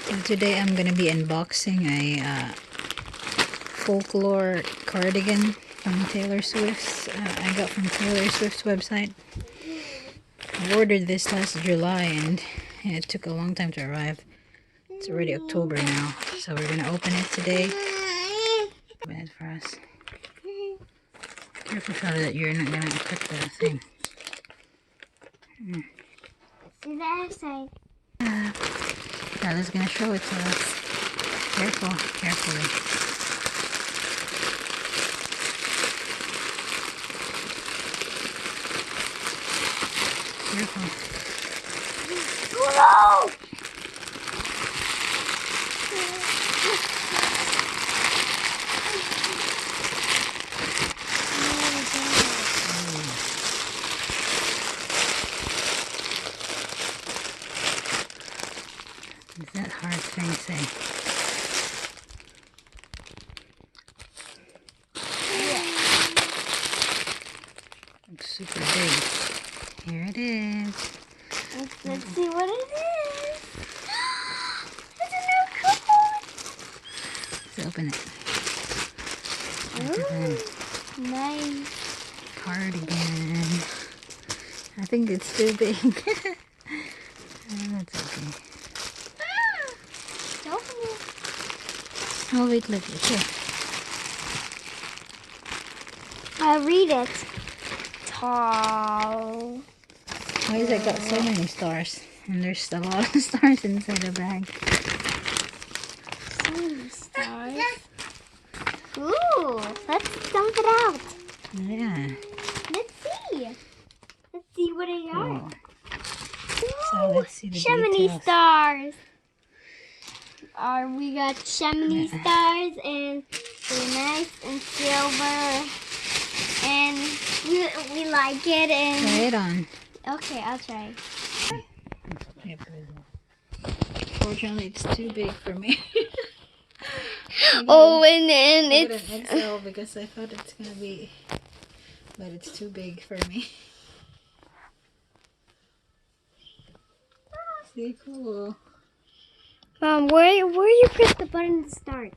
So today I'm gonna be unboxing a folklore cardigan from Taylor Swift's. I got from Taylor Swift's website. I ordered this last July and it took a long time to arrive. It's already October now, so we're gonna open it today. Open it for us. Careful, Charlie, that you're not gonna cut the thing. See the other side. Charlie's gonna show it to us. Careful, carefully. Careful. Whoa! Is that hard thing to say? Looks super big. Here it is. Let's see what it is. It's a new coupon. Let's open it. Ooh, nice. Cardigan. I think it's too big. That's okay. Open it. Oh wait, look, it's here. I'll read it. Tall. Why has it got so many stars? And there's a lot of stars inside the bag. So many stars. Ooh, let's dump it out. Yeah. Let's see. Let's see what they are. Cool. So let's see the Shimmy details. stars. We got shimmy stars and they're nice and silver. And we like it and Try it on. okay, I'll try. Fortunately, it's too big for me. Oh, and I got it's an XL because I thought it's gonna be, but it's too big for me. See, cool. Mom, where you press the button to start?